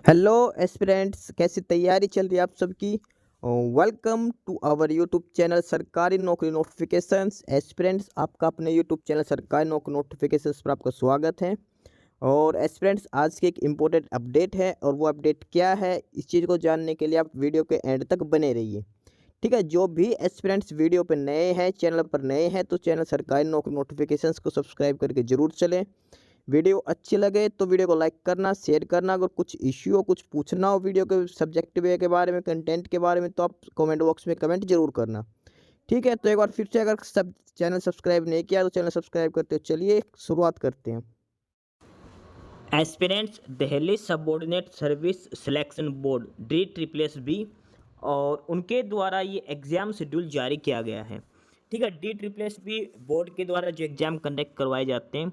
Hello aspirants, कैसी तैयारी चल रही है आप सबकी। Welcome to our YouTube channel Sarkari Naukri notifications. Aspirants, आपका अपने YouTube channel Sarkari Naukri notifications पर आपका स्वागत है। और एस्पिरेंट्स, आज की एक इम्पोर्टेंट अपडेट है, और वो अपडेट क्या है इस चीज़ को जानने के लिए आप वीडियो के एंड तक बने रहिए। ठीक है, जो भी एस्पिरेंट्स वीडियो पर नए हैं, चैनल पर नए हैं, तो चैनल सरकारी नौकरी नोटिफिकेशंस को सब्सक्राइब करके ज़रूर चलें। वीडियो अच्छी लगे तो वीडियो को लाइक करना, शेयर करना। अगर कुछ इश्यू हो, कुछ पूछना हो वीडियो के सब्जेक्ट वे के बारे में, कंटेंट के बारे में, तो आप कमेंट बॉक्स में कमेंट जरूर करना। ठीक है, तो एक बार फिर से, अगर सब चैनल सब्सक्राइब नहीं किया तो चैनल सब्सक्राइब करते हो। चलिए शुरुआत करते हैं। Aspirants Delhi subordinate service selection board DSSB और उनके द्वारा ये एग्ज़ाम शेड्यूल जारी किया गया है। ठीक है, DSSB बोर्ड के द्वारा जो एग्ज़ाम कंडक्ट करवाए जाते हैं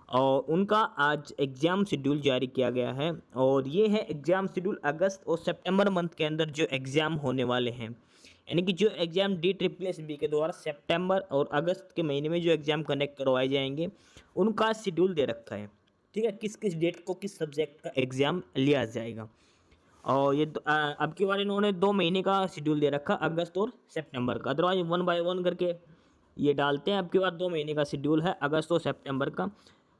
और उनका आज एग्ज़ाम शेड्यूल जारी किया गया है। और ये है एग्ज़ाम शेड्यूल अगस्त और सितंबर मंथ के अंदर जो एग्ज़ाम होने वाले हैं, यानी कि जो एग्ज़ाम DSSB के द्वारा सितंबर और अगस्त के महीने में जो एग्ज़ाम कंडक्ट करवाए जाएंगे उनका शेड्यूल दे रखा है। ठीक है, किस किस डेट को किस सब्जेक्ट का एग्ज़ाम लिया जाएगा। और ये अब की बार इन्होंने 2 महीने का शेड्यूल दे रखा, अगस्त और सितंबर का। अदरवाइज 1 बाय 1 करके ये डालते हैं। अब की बार 2 महीने का शेड्यूल है, अगस्त और सितंबर का।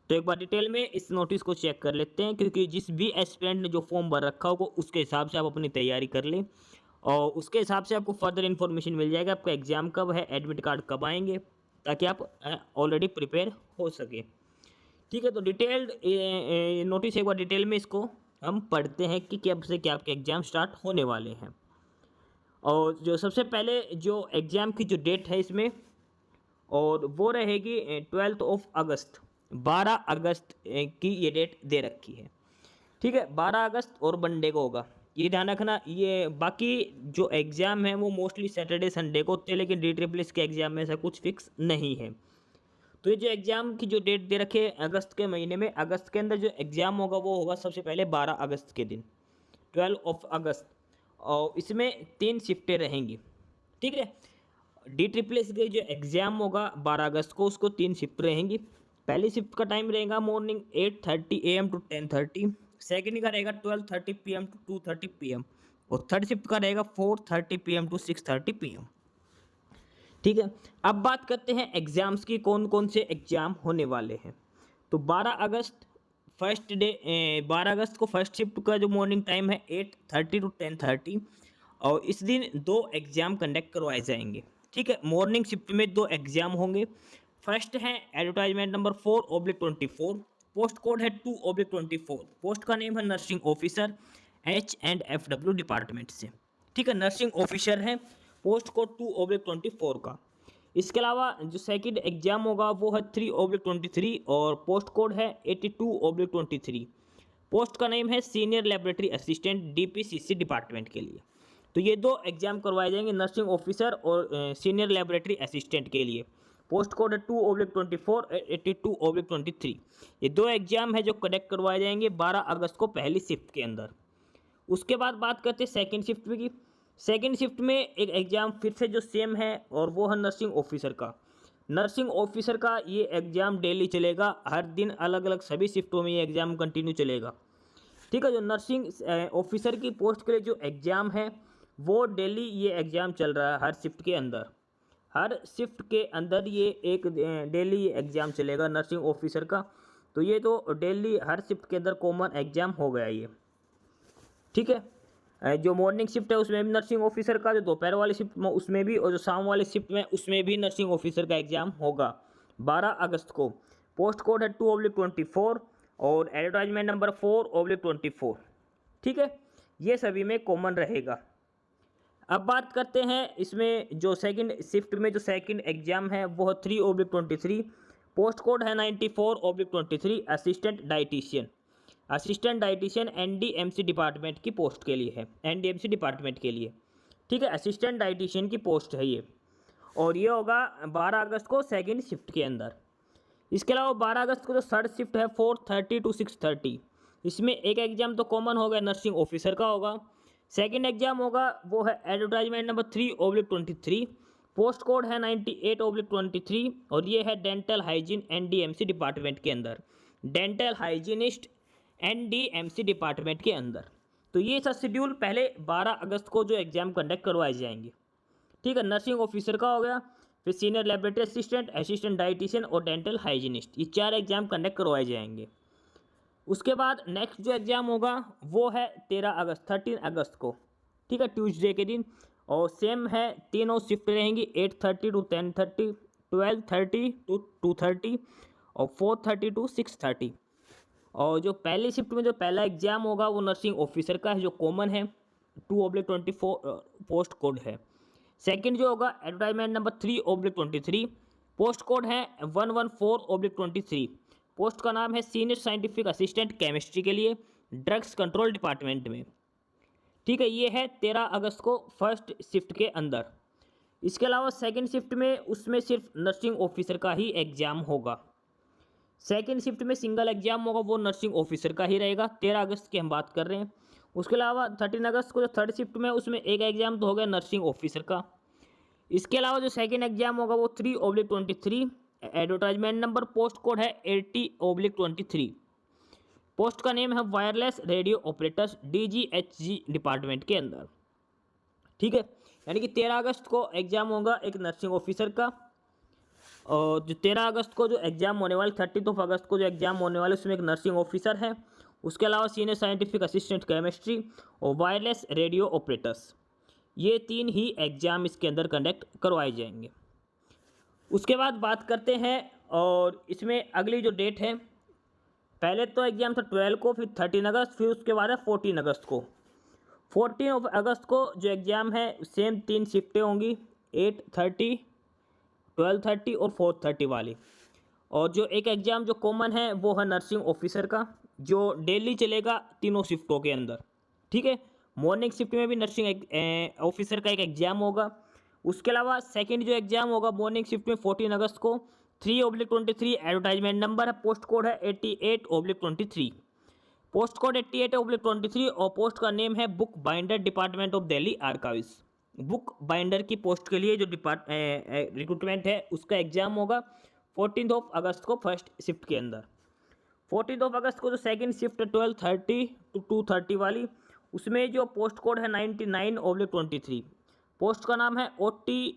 तो एक बार डिटेल में इस नोटिस को चेक कर लेते हैं, क्योंकि जिस भी एस्पिरेंट ने जो फॉर्म भर रखा होगा उसके हिसाब से आप अपनी तैयारी कर लें, और उसके हिसाब से आपको फर्दर इन्फॉर्मेशन मिल जाएगा आपका एग्ज़ाम कब है, एडमिट कार्ड कब आएंगे, ताकि आप ऑलरेडी प्रिपेयर हो सके। ठीक है, तो डिटेल्ड नोटिस एक बार डिटेल में इसको हम पढ़ते हैं कि कब से क्या आपके एग्ज़ाम स्टार्ट होने वाले हैं। और जो सबसे पहले जो एग्ज़ाम की जो डेट है इसमें, और वो रहेगी 12 ऑफ अगस्त, 12 अगस्त की ये डेट दे रखी है। ठीक है, 12 अगस्त और मंडे को होगा, ये ध्यान रखना। ये बाकी जो एग्ज़ाम है वो मोस्टली सैटरडे संडे को होते हैं, लेकिन DSSB के एग्ज़ाम में ऐसा कुछ फिक्स नहीं है। तो ये जो एग्ज़ाम की जो डेट दे रखी है अगस्त के महीने में, अगस्त के अंदर जो एग्ज़ाम होगा वो होगा सबसे पहले 12 अगस्त के दिन, 12 ऑफ अगस्त। और इसमें 3 शिफ्टें रहेंगी। ठीक है, DSSB के जो एग्ज़ाम होगा 12 अगस्त को, उसको 3 शिफ्ट रहेंगी। पहली शिफ्ट का टाइम रहेगा मॉर्निंग 8:30 AM टू 10:30। सेकेंड का रहेगा 12:30 PM टू 2:30 PM। और थर्ड शिफ्ट का रहेगा 4:30 PM टू 6:30 PM। ठीक है, अब बात करते हैं एग्ज़ाम्स की, कौन कौन से एग्ज़ाम होने वाले हैं। तो 12 अगस्त फर्स्ट डे, 12 अगस्त को फर्स्ट शिफ्ट का जो मॉर्निंग टाइम है 8:30 टू 10:30, और इस दिन 2 एग्ज़ाम कंडक्ट करवाए जाएंगे। ठीक है, मॉर्निंग शिफ्ट में 2 एग्ज़ाम होंगे। फर्स्ट है एडवर्टाइजमेंट नंबर 4/24, पोस्ट कोड है 2/24। पोस्ट का नेम है नर्सिंग ऑफिसर, H&FW डिपार्टमेंट से। ठीक है, नर्सिंग ऑफिसर है, पोस्ट कोड 2/24 का। इसके अलावा जो सेकंड एग्जाम होगा वो है 3/23, और पोस्ट कोड है 82/23। पोस्ट का नेम है senior laboratory assistant, DPCC department के लिए। तो ये 2 एग्जाम करवाए जाएंगे, नर्सिंग ऑफिसर और सीनियर लेबोरेटरी असिस्टेंट के लिए। पोस्ट कोड है 2/24, 82/23। ये 2 एग्जाम है जो कंडक्ट करवाए जाएंगे 12 अगस्त को पहली शिफ्ट के अंदर। उसके बाद बात करते हैं सेकंड शिफ्ट की। सेकंड शिफ्ट में एक एग्ज़ाम फिर से जो सेम है, और वो है नर्सिंग ऑफिसर का। नर्सिंग ऑफिसर का ये एग्ज़ाम डेली चलेगा, हर दिन अलग अलग सभी शिफ्टों में ये एग्ज़ाम कंटिन्यू चलेगा। ठीक है, जो नर्सिंग ऑफिसर की पोस्ट के लिए जो एग्ज़ाम है वो डेली ये एग्ज़ाम चल रहा है, हर शिफ्ट के अंदर। हर शिफ्ट के अंदर ये एक डेली एग्ज़ाम चलेगा नर्सिंग ऑफिसर का। तो ये तो डेली हर शिफ्ट के अंदर कॉमन एग्ज़ाम हो गया ये। ठीक है, जो मॉर्निंग शिफ्ट है उसमें भी नर्सिंग ऑफिसर का, जो दोपहर वाली शिफ्ट में उसमें भी, और जो शाम वाली शिफ्ट में उसमें भी नर्सिंग ऑफिसर का एग्ज़ाम होगा 12 अगस्त को। पोस्ट कोड है 2/24, और एडवर्टाइजमेंट नंबर 4/24। ठीक है, ये सभी में कॉमन रहेगा। अब बात करते हैं इसमें जो सेकंड शिफ्ट में जो सेकंड एग्ज़ाम है वो है 3/23। पोस्ट कोड है 94/23, assistant dietitian. Assistant dietitian NDMC department की पोस्ट के लिए है, NDMC डिपार्टमेंट के लिए। ठीक है, असिस्टेंट डाइटिशियन की पोस्ट है ये, और ये होगा 12 अगस्त को सेकंड शिफ्ट के अंदर। इसके अलावा 12 अगस्त को जो थर्ड शिफ्ट है 4:30 टू 6:30, इसमें एक एग्जाम तो कॉमन हो गया, नर्सिंग ऑफिसर का होगा। सेकंड एग्जाम होगा वो है एडवर्टाइजमेंट नंबर 3/23। पोस्ट कोड है 98/23, और ये है डेंटल हाइजीन NDMC डिपार्टमेंट के अंदर। डेंटल हाइजीनिस्ट NDMC डिपार्टमेंट के अंदर। तो ये था शेड्यूल। पहले 12 अगस्त को जो एग्ज़ाम कंडक्ट करवाए जाएंगे, ठीक है। नर्सिंग ऑफिसर का हो गया, फिर senior laboratory assistant, assistant dietitian और डेंटल हाइजीनिस्ट, ये 4 एग्ज़ाम कंडक्ट करवाए जाएंगे। उसके बाद नेक्स्ट जो एग्ज़ाम होगा वो है 13 अगस्त को, ठीक है, ट्यूसडे के दिन। और सेम है, तीनों शिफ्ट रहेंगी, 8:30 टू 10:30, 12:30 टू 2:30 और 4:30 टू 6:30। और जो पहली शिफ्ट में जो पहला एग्ज़ाम होगा वो नर्सिंग ऑफिसर का है, जो कॉमन है, 2/24 पोस्ट कोड है। सेकंड जो होगा एडवर्टाइजमेंट नंबर 3/23, पोस्ट कोड है 114/23। पोस्ट का नाम है सीनियर साइंटिफिक असिस्टेंट केमिस्ट्री के लिए, ड्रग्स कंट्रोल डिपार्टमेंट में, ठीक है। ये है 13 अगस्त को फर्स्ट शिफ्ट के अंदर। इसके अलावा सेकंड शिफ्ट में उसमें सिर्फ नर्सिंग ऑफिसर का ही एग्ज़ाम होगा। सेकंड शिफ्ट में सिंगल एग्जाम होगा, वो नर्सिंग ऑफिसर का ही रहेगा। 13 अगस्त की हम बात कर रहे हैं। उसके अलावा 13 अगस्त को जो थर्ड शिफ्ट में उसमें एक एग्जाम तो हो गया नर्सिंग ऑफिसर का। इसके अलावा जो सेकंड एग्जाम होगा वो 3/23, एडवर्टाइजमेंट नंबर, पोस्ट कोड है 80/23। पोस्ट का नेम है wireless radio operators, DGHG department के अंदर, ठीक है। यानी कि 13 अगस्त को एग्जाम होगा एक नर्सिंग ऑफिसर का, और जो 13 अगस्त को जो एग्ज़ाम होने वाले, 30 अगस्त को जो एग्ज़ाम होने वाले उसमें एक नर्सिंग ऑफिसर है। उसके अलावा सीनियर साइंटिफिक असिस्टेंट केमिस्ट्री और वायरलेस रेडियो ऑपरेटर्स, ये 3 ही एग्ज़ाम इसके अंदर कंडक्ट करवाए जाएंगे। उसके बाद बात करते हैं, और इसमें अगली जो डेट है, पहले तो एग्ज़ाम था 12 को, फिर 13 अगस्त, फिर उसके बाद है 14 अगस्त को। 14 अगस्त को जो एग्ज़ाम है सेम 3 शिफ्टें होंगी, 8:30, 12:30 और 4:30 वाली। और जो एक एग्ज़ाम जो कॉमन है वो है नर्सिंग ऑफिसर का, जो डेली चलेगा तीनों शिफ्टों के अंदर, ठीक है। मॉर्निंग शिफ्ट में भी नर्सिंग ऑफिसर का एक एग्ज़ाम होगा। उसके अलावा सेकंड जो एग्ज़ाम होगा मॉर्निंग शिफ्ट में 14 अगस्त को, 3/23, एडवर्टाइजमेंट नंबर है, पोस्ट कोड है 88/23। पोस्ट कोड 88/23 और पोस्ट का नेम है book binder, department of Delhi archives. Book binder की पोस्ट के लिए जो रिक्रूटमेंट है उसका एग्ज़ाम होगा 14 अगस्त को फर्स्ट शिफ्ट के अंदर। 14 अगस्त को जो सेकंड शिफ्ट 12:30 टू 2:30 वाली, उसमें जो पोस्ट कोड है 99/23। पोस्ट का नाम है OT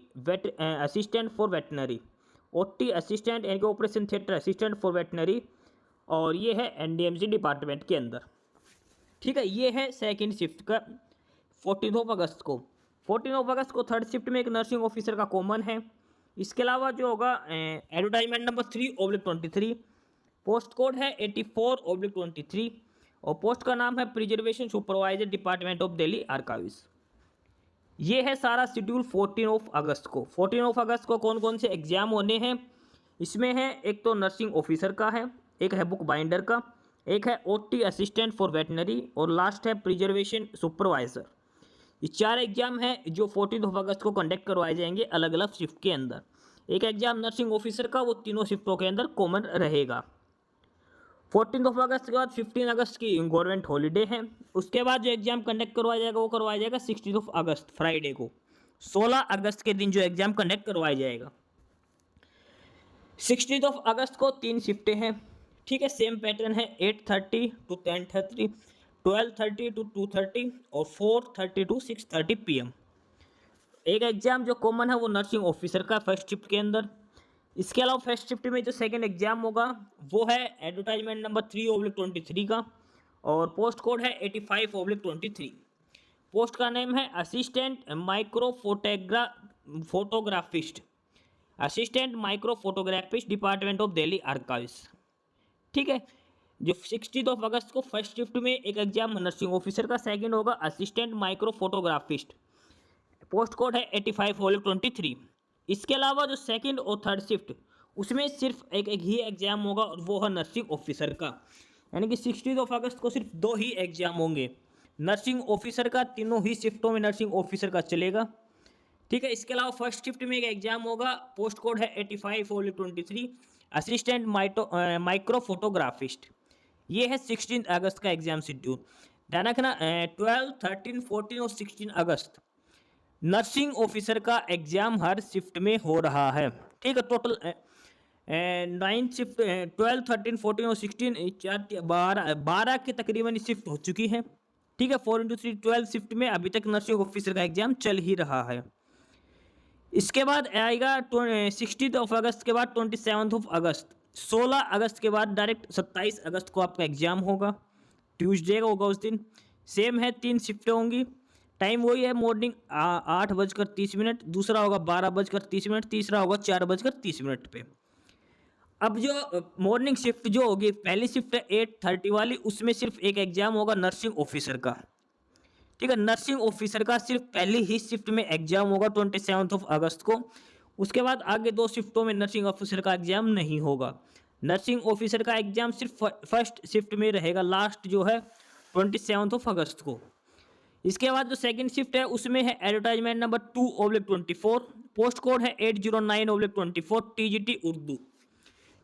assistant for veterinary, OT assistant यानी कि operation theatre assistant for veterinary, और ये है NDMC डिपार्टमेंट के अंदर, ठीक है। ये है सेकंड शिफ्ट का 14 अगस्त को। 14 अगस्त को थर्ड शिफ्ट में एक नर्सिंग ऑफिसर का कॉमन है। इसके अलावा जो होगा एडवर्टाइजमेंट नंबर 3/23, पोस्ट कोड है 84/23 और पोस्ट का नाम है preservation supervisor, department of Delhi archives. ये है सारा शेड्यूल 14 अगस्त को। 14 अगस्त को कौन कौन से एग्जाम होने हैं, इसमें है एक तो नर्सिंग ऑफिसर का है, एक है बुक बाइंडर का, एक है OT असिस्टेंट फॉर वेटनरी और लास्ट है प्रिजर्वेशन सुपरवाइजर। ये 4 एग्जाम है जो 14 अगस्त को कंडक्ट करवाए जाएंगे अलग अलग शिफ्ट के अंदर। एक एग्जाम नर्सिंग ऑफिसर का, वो तीनों शिफ्टों के अंदर कॉमन रहेगा। 14 अगस्त के बाद 15 अगस्त की गवर्नमेंट हॉलीडे है। उसके बाद जो एग्जाम कंडक्ट करवाया जाएगा वो करवाया जाएगा 16 अगस्त फ्राइडे को। 16 अगस्त के दिन जो एग्जाम कंडक्ट करवाया जाएगा। 16 अगस्त को 3 शिफ्टें हैं, ठीक है। सेम पैटर्न है, 8:30 टू 10:30, 12:30 टू 2:30 और 4:30 टू 6:30 PM। एक एग्जाम जो कॉमन है वो नर्सिंग ऑफिसर का फर्स्ट शिफ्ट के अंदर। इसके अलावा फर्स्ट शिफ्ट में जो सेकंड एग्जाम होगा वो है एडवर्टाइजमेंट नंबर 3/23 का और पोस्ट कोड है 85/23। पोस्ट का नेम है assistant micro photographist, assistant micro photographist, department of Delhi archives, ठीक है। जो 16 अगस्त को फर्स्ट शिफ्ट में एक एग्जाम नर्सिंग ऑफिसर का, सेकंड होगा असिस्टेंट माइक्रो फोटोग्राफिस्ट, पोस्ट कोड है 85/23। इसके अलावा जो सेकंड और थर्ड शिफ्ट उसमें सिर्फ एक ही एग्जाम होगा और वो है नर्सिंग ऑफिसर का, यानी कि 16 अगस्त को सिर्फ 2 ही एग्जाम होंगे नर्सिंग ऑफिसर का, तीनों ही शिफ्टों में नर्सिंग ऑफिसर का चलेगा, ठीक है। इसके अलावा फर्स्ट शिफ्ट में एक एग्जाम होगा, पोस्ट कोड है 85/23, असिस्टेंट माइक्रो फोटोग्राफिस्ट। ये है 16 अगस्त का एग्जाम शेड्यूल। ध्यान रखना 12, 13, 14 और 16 अगस्त नर्सिंग ऑफिसर का एग्जाम हर शिफ्ट में हो रहा है, ठीक है। टोटल 9 शिफ्ट 12, 13, 14 और 16 12 के तकरीबन शिफ्ट हो चुकी हैं, ठीक है। 4x3 12 शिफ्ट में अभी तक नर्सिंग ऑफिसर का एग्जाम चल ही रहा है। इसके बाद आएगा 16 अगस्त के बाद 27 अगस्त। 16 अगस्त के बाद डायरेक्ट 27 अगस्त को आपका एग्जाम होगा, ट्यूसडे होगा उस दिन। सेम है, 3 शिफ्टें होंगी। टाइम वही है, मॉर्निंग 8:30, दूसरा होगा 12:30, तीसरा होगा 4:30 पे। अब जो मॉर्निंग शिफ्ट जो होगी, पहली शिफ्ट है 8:30 वाली, उसमें सिर्फ एक एग्जाम होगा नर्सिंग ऑफिसर का। ठीक है, नर्सिंग ऑफिसर का सिर्फ पहली ही शिफ्ट में एग्जाम होगा 27 अगस्त को। उसके बाद आगे 2 शिफ्टों में नर्सिंग ऑफिसर का एग्जाम नहीं होगा। नर्सिंग ऑफिसर का एग्जाम सिर्फ फर्स्ट शिफ्ट में रहेगा, लास्ट जो है 27 अगस्त को। इसके बाद जो सेकंड शिफ्ट है उसमें है एडवर्टाइजमेंट नंबर 2/24, पोस्ट कोड है 809/24,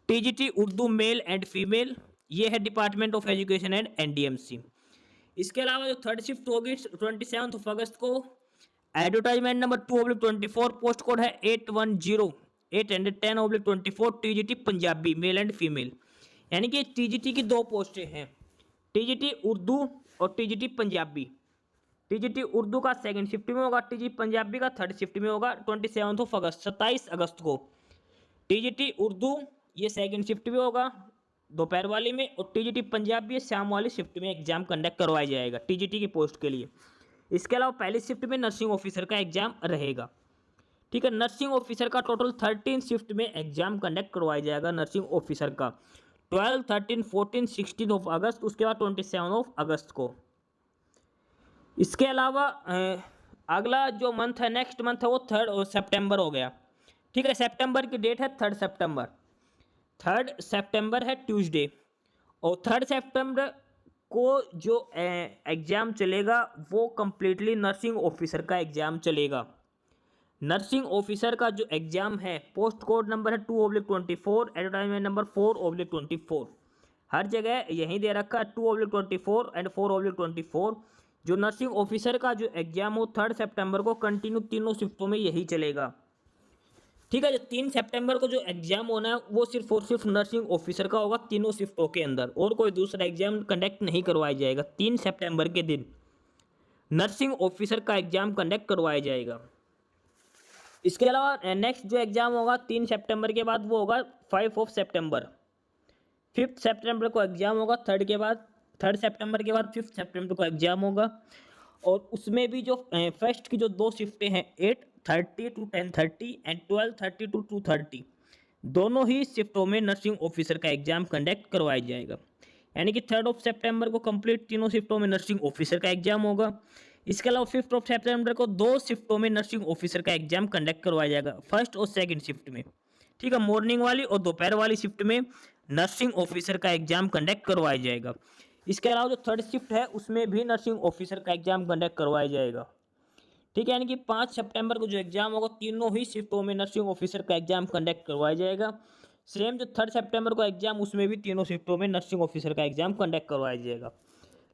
TGT Urdu male and female, ये है department of education and NDMC. इसके अलावा जो थर्ड शिफ्ट होगी 27 अगस्त को, एडवर्टाइजमेंट नंबर 2/24, पोस्ट कोड है 810/24, TGT Punjabi male and female. यानी कि टीजीटी की 2 पोस्टें हैं, टीजीटी उर्दू और टीजीटी पंजाबी। टीजीटी उर्दू का सेकंड शिफ्ट में होगा, टीजीटी पंजाबी का थर्ड शिफ्ट में होगा 27 अगस्त 27 अगस्त को। टीजीटी उर्दू ये सेकंड शिफ्ट में होगा दोपहर वाली में, और टीजीटी पंजाबी शाम वाली शिफ्ट में एग्जाम कंडक्ट करवाया जाएगा टीजीटी की पोस्ट के लिए। इसके अलावा पहली शिफ्ट में नर्सिंग ऑफिसर का एग्जाम रहेगा। ठीक है, नर्सिंग ऑफिसर का टोटल 13 शिफ्ट में एग्जाम कंडक्ट करवाया जाएगा नर्सिंग ऑफिसर का, 12, 13, 14, 16 अगस्त, उसके बाद 27 अगस्त को। इसके अलावा अगला जो मंथ है, नेक्स्ट मंथ है, वो 3 सितंबर हो गया। ठीक है, सितंबर की डेट है 3 सितंबर। 3 सितंबर है ट्यूसडे, और 3 सितंबर को जो एग्ज़ाम चलेगा वो कम्प्लीटली नर्सिंग ऑफिसर का एग्ज़ाम चलेगा। नर्सिंग ऑफिसर का जो एग्ज़ाम है, पोस्ट कोड नंबर है 2/24, एडवर्टाइजमेंट नंबर 4/24, हर जगह यहीं दे रखा है 2/24 एंड 4/24। जो नर्सिंग ऑफिसर का जो एग्ज़ाम हो 3 सितंबर को कंटिन्यू तीनों शिफ्टों में यही चलेगा। ठीक है, जो 3 सितंबर को जो एग्जाम होना है वो सिर्फ और सिर्फ नर्सिंग ऑफिसर का होगा तीनों शिफ्टों के अंदर, और कोई दूसरा एग्जाम कंडक्ट नहीं करवाया जाएगा। 3 सितंबर के दिन नर्सिंग ऑफिसर का एग्जाम कंडक्ट करवाया जाएगा। इसके अलावा नेक्स्ट जो एग्जाम होगा 3 सितंबर के बाद वो होगा 5 सितंबर। 5 सितंबर को एग्जाम होगा, 3 सितंबर के बाद 5 सितंबर को एग्जाम होगा। और उसमें भी जो फर्स्ट की जो 2 शिफ्टें हैं 8:30 to 10:30 एंड 12:30 to 2:30, दोनों ही शिफ्टों में नर्सिंग ऑफिसर का एग्जाम कंडक्ट करवाया जाएगा। यानी कि 3 सितंबर को कंप्लीट तीनों शिफ्टों में नर्सिंग ऑफिसर का एग्जाम होगा। इसके अलावा 5 सितंबर को 2 शिफ्टों में नर्सिंग ऑफिसर का एग्जाम कंडक्ट करवाया जाएगा, फर्स्ट और सेकंड शिफ्ट में। ठीक है, मॉर्निंग वाली और दोपहर वाली शिफ्ट में नर्सिंग ऑफिसर का एग्जाम कंडक्ट करवाया जाएगा। इसके अलावा जो थर्ड शिफ्ट है उसमें भी नर्सिंग ऑफिसर का एग्जाम कंडक्ट करवाया जाएगा। ठीक है, यानी कि 5 सितंबर को जो एग्जाम होगा तीनों ही शिफ्टों में नर्सिंग ऑफिसर का एग्जाम कंडक्ट करवाया जाएगा। सेम जो 3 सितंबर को एग्जाम उसमें भी तीनों शिफ्टों में नर्सिंग ऑफिसर का एग्जाम कंडक्ट करवाया जाएगा।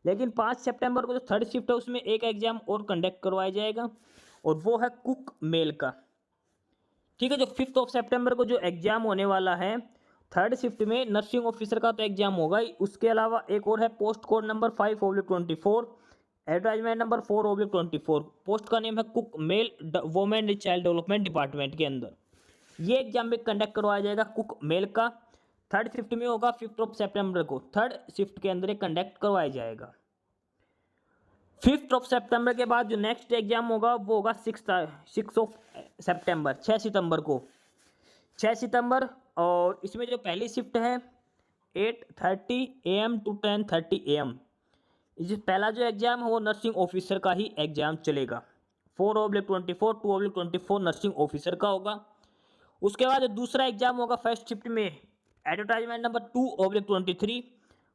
लेकिन 5 सितंबर को जो थर्ड शिफ्ट है उसमें एक एग्जाम और कंडक्ट करवाया जाएगा, और वो है कुक मेल का। ठीक है, जो 5 सितंबर को जो एग्जाम होने वाला है थर्ड शिफ्ट में नर्सिंग ऑफिसर का तो एग्जाम होगा ही, उसके अलावा एक और है post code number 5/24, advertisement number 4/24, post का नेम है cook male women and child development department के अंदर। ये एग्जाम भी कंडक्ट करवाया जाएगा कुक मेल का, थर्ड शिफ्ट में होगा 5 सितंबर को, थर्ड शिफ्ट के अंदर ये कंडक्ट करवाया जाएगा। 5 सितंबर के बाद जो नेक्स्ट एग्जाम होगा वो होगा 6 सितंबर, 6 सितंबर को, 6 सितंबर। और इसमें जो पहली शिफ्ट है 8:30 AM to 10:30 AM, इस पहला जो एग्ज़ाम है वो नर्सिंग ऑफिसर का ही एग्ज़ाम चलेगा, 4/24, 2/24 नर्सिंग ऑफिसर का होगा। उसके बाद जो दूसरा एग्ज़ाम होगा फर्स्ट शिफ्ट में, advertisement number 2/23,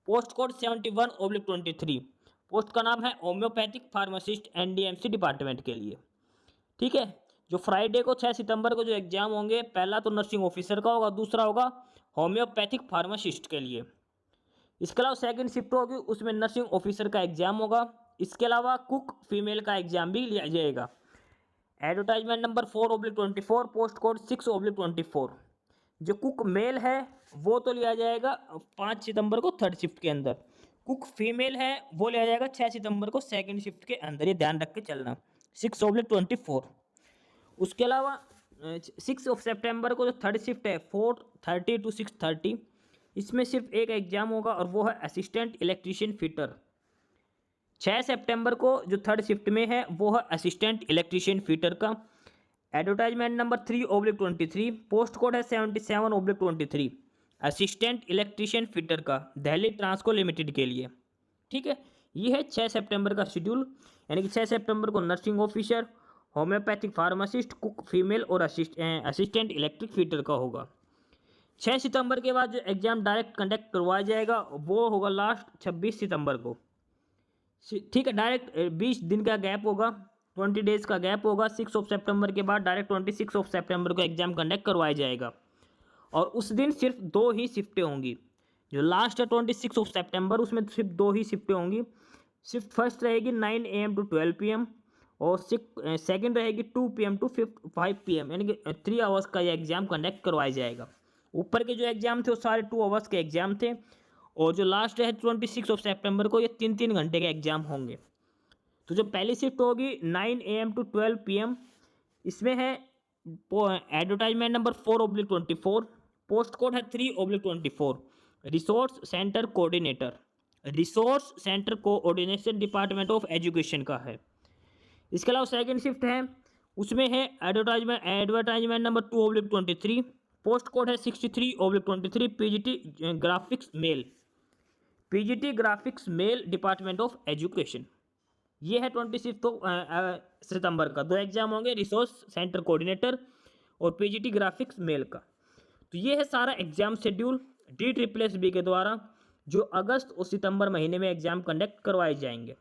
post code 71/23, post का नाम है होम्योपैथिक फार्मासिस्ट एनडीएमसी डिपार्टमेंट के लिए। ठीक है, जो फ्राइडे को 6 सितंबर को जो एग्जाम होंगे, पहला तो नर्सिंग ऑफिसर का होगा, दूसरा होगा होम्योपैथिक फार्मासिस्ट के लिए। इसके अलावा सेकंड शिफ्ट होगी उसमें नर्सिंग ऑफिसर का एग्जाम होगा। इसके अलावा कुक फीमेल का एग्जाम भी लिया जाएगा, एडवर्टाइजमेंट नंबर 4/24, पोस्ट कोड 6/24। जो कुक मेल है वो तो लिया जाएगा 5 सितंबर को थर्ड शिफ्ट के अंदर, कुक फीमेल है वो लिया जाएगा 6 सितंबर को सेकंड शिफ्ट के अंदर, ये ध्यान रख के चलना, 6/24। उसके अलावा 6 को जो थर्ड शिफ्ट है 4:30 to 6:30, इसमें सिर्फ एक एग्जाम होगा और वो है असिस्टेंट इलेक्ट्रीशियन फिटर। 6 सितंबर को जो थर्ड शिफ्ट में है वो है असिस्टेंट इलेक्ट्रीशियन फिटर का। एडवर्टाइजमेंट नंबर 3/23, पोस्ट कोड है 77/23, असिस्टेंट इलेक्ट्रीशियन फिटर का, दिल्ली ट्रांसको लिमिटेड के लिए। ठीक है, ये है 6 सितंबर का शेड्यूल, यानी कि 6 सितंबर को nursing officer, homeopathic pharmacist, cook female और असिस्टेंट इलेक्ट्रिक फिटर का होगा। 6 सितंबर के बाद जो एग्ज़ाम डायरेक्ट कंडक्ट करवाया जाएगा वो होगा लास्ट 26 सितंबर को। ठीक है, डायरेक्ट 20 दिन का गैप होगा, 20 डेज़ का गैप होगा। 6 सितंबर के बाद डायरेक्ट 26 सितंबर को एग्ज़ाम कंडक्ट करवाया जाएगा और उस दिन सिर्फ 2 ही शिफ्टें होंगी। जो लास्ट है 26 सितंबर, उसमें सिर्फ 2 ही शिफ्टें होंगी। शिफ्ट फर्स्ट रहेगी 9 AM to 12 PM और सेकंड रहेगी 2 PM to 5 PM, यानी कि 3 आवर्स का ये एग्ज़ाम कंडक्ट करवाया जाएगा। ऊपर के जो एग्ज़ाम थे वो सारे 2 आवर्स के एग्ज़ाम थे और जो लास्ट है 26 सितंबर को ये 3-3 घंटे के एग्ज़ाम होंगे। तो जो पहली शिफ्ट होगी 9 AM to 12 PM, इसमें है एडवर्टाइजमेंट नंबर 4/24, पोस्ट कोड है 3/24, resource centre coordinator, resource centre coordination department of education का है। इसके अलावा सेकंड शिफ्ट है, उसमें है एडवर्टाइजमेंट नंबर 2/23, पोस्ट कोड है 63/23, PGT graphics male, PGT graphics male department of education. ये है 26 सितंबर का। 2 एग्जाम होंगे, रिसोर्स सेंटर कोऑर्डिनेटर और पीजीटी ग्राफिक्स मेल का। तो ये है सारा एग्जाम शेड्यूल DSSB के द्वारा जो अगस्त और सितंबर महीने में एग्जाम कंडक्ट करवाए जाएंगे।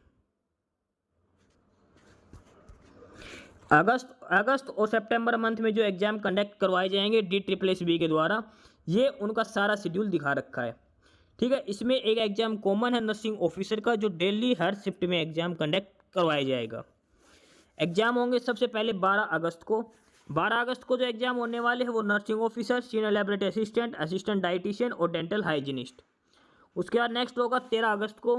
अगस्त और सितंबर मंथ में जो एग्जाम कंडक्ट करवाए जाएंगे DSSB के द्वारा, ये उनका सारा शेड्यूल दिखा रखा है। ठीक है, इसमें एक एग्जाम कॉमन है नर्सिंग ऑफिसर का, जो डेली हर शिफ्ट में एग्जाम कंडक्ट करवाया जाएगा। एग्जाम होंगे सबसे पहले 12 अगस्त को। 12 अगस्त को जो एग्जाम होने वाले हैं वो nursing officer, senior laboratory assistant, assistant dietitian और डेंटल हाइजीनिस्ट। उसके बाद नेक्स्ट होगा 13 अगस्त को।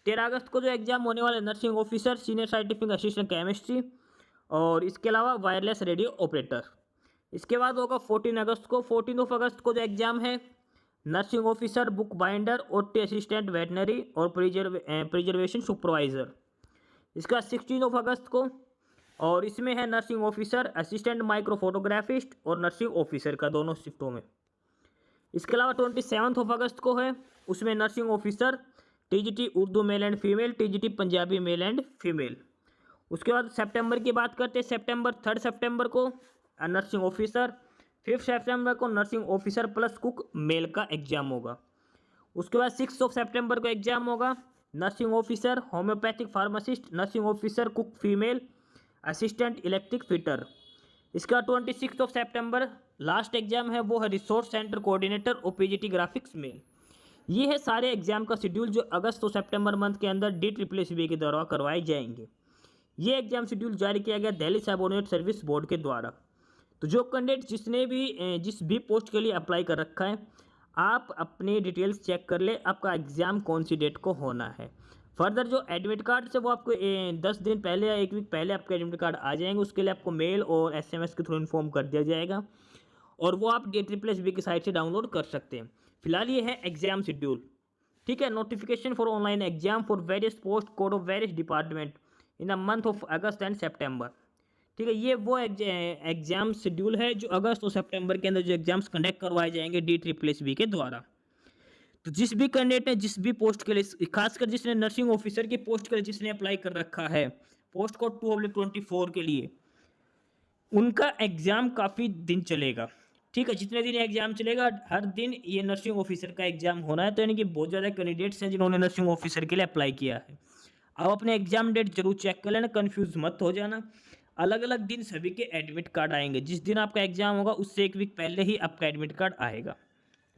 13 अगस्त को जो एग्जाम होने वाले nursing officer, senior scientific assistant chemistry और इसके अलावा वायरलेस रेडियो ऑपरेटर। इसके बाद होगा 14 अगस्त को। 14 अगस्त को जो एग्जाम है nursing officer, book binder, OT assistant veterinary और प्रिजर्वेशन सुपरवाइज़र। इसका 16 अगस्त को, और इसमें है नर्सिंग ऑफिसर, असिस्टेंट माइक्रो फोटोग्राफिस्ट और नर्सिंग ऑफिसर का दोनों शिफ्टों में। इसके अलावा 27 अगस्त को है, उसमें nursing officer, TGT Urdu male and female, TGT Punjabi male and female. उसके बाद सितंबर की बात करते हैं, 3 सितंबर को नर्सिंग ऑफिसर, 5 सितंबर को nursing officer plus cook male का एग्जाम होगा। उसके बाद 6 सितंबर को एग्जाम होगा nursing officer, homeopathic pharmacist, nursing officer, cook female, assistant electric fitter. इसका 26 सितंबर लास्ट एग्जाम है, वो है रिसोर्स सेंटर कोऑर्डिनेटर और PGT ग्राफिक्स मेल। ये है सारे एग्जाम का शेड्यूल जो अगस्त और सितंबर मंथ के अंदर DSSB के द्वारा करवाए जाएंगे। ये एग्जाम शेड्यूल जारी किया गया दिल्ली सबऑर्डिनेट सर्विस बोर्ड के द्वारा। तो जो कैंडिडेट जिस भी पोस्ट के लिए अप्लाई कर रखा है, आप अपनी डिटेल्स चेक कर ले, आपका एग्ज़ाम कौन सी डेट को होना है। फर्दर जो एडमिट कार्ड से वो आपको 10 दिन पहले या 1 वीक पहले आपके एडमिट कार्ड आ जाएंगे, उसके लिए आपको मेल और SMS के थ्रू इन्फॉर्म कर दिया जाएगा और वो आप DSSB की साइट से डाउनलोड कर सकते हैं। फिलहाल ये है एग्जाम शेड्यूल। ठीक है, notification for online exam for various post code of various department in the month of August and September. ठीक है, ये वो एग्जाम शेड्यूल है जो अगस्त और सितंबर के अंदर जो एग्जाम्स कंडक्ट करवाए जाएंगे DSSB के द्वारा। तो जिस भी कैंडिडेट ने जिस भी पोस्ट के लिए, खासकर जिसने नर्सिंग ऑफिसर की पोस्ट के लिए जिसने अप्लाई कर रखा है पोस्ट कोड 2/24 के लिए, उनका एग्ज़ाम काफ़ी दिन चलेगा। ठीक है, जितने दिन एग्ज़ाम चलेगा हर दिन ये नर्सिंग ऑफिसर का एग्ज़ाम होना है। तो यानी कि बहुत ज़्यादा कैंडिडेट्स हैं जिन्होंने नर्सिंग ऑफिसर के लिए अप्लाई किया है। आप अपने एग्ज़ाम डेट जरूर चेक कर लेना, कन्फ्यूज़ मत हो जाना। अलग अलग दिन सभी के एडमिट कार्ड आएंगे। जिस दिन आपका एग्जाम होगा उससे 1 वीक पहले ही आपका एडमिट कार्ड आएगा।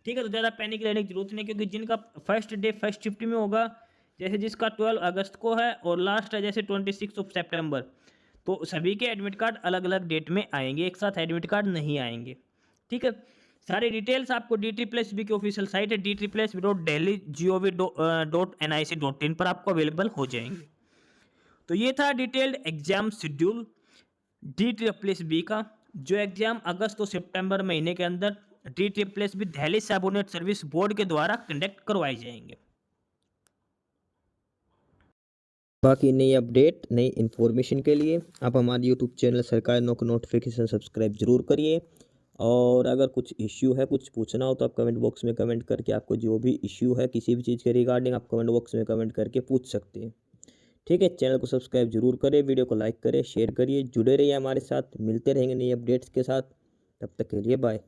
ठीक है, तो ज़्यादा पैनिक रहने की जरूरत नहीं, क्योंकि जिनका फर्स्ट डे फर्स्ट शिफ्ट में होगा, जैसे जिसका 12 अगस्त को है और लास्ट है जैसे 26 सितंबर, तो सभी के एडमिट कार्ड अलग अलग डेट में आएंगे, एक साथ एडमिट कार्ड नहीं आएंगे। ठीक है, सारी डिटेल्स आपको DSSB की ऑफिशियल साइट है DSSB.delhi.gov.nic.in पर आपको अवेलेबल हो जाएंगे। तो ये था डिटेल्ड एग्जाम शेड्यूल DSSB का, जो एग्जाम अगस्त और सितंबर महीने के अंदर DSSB Delhi subordinate service board के द्वारा कंडक्ट करवाए जाएंगे। बाकी नई अपडेट नई इन्फॉर्मेशन के लिए आप हमारे यूट्यूब चैनल सरकारी नौकरी नोटिफिकेशन सब्सक्राइब जरूर करिए। और अगर कुछ इश्यू है, कुछ पूछना हो तो आप कमेंट बॉक्स में कमेंट करके आपको जो भी इश्यू है किसी भी चीज़ के रिगार्डिंग आप कमेंट बॉक्स में कमेंट करके पूछ सकते हैं। ठीक है, चैनल को सब्सक्राइब जरूर करें, वीडियो को लाइक करें, शेयर करिए, जुड़े रहिए हमारे साथ, मिलते रहेंगे नई अपडेट्स के साथ। तब तक के लिए बाय।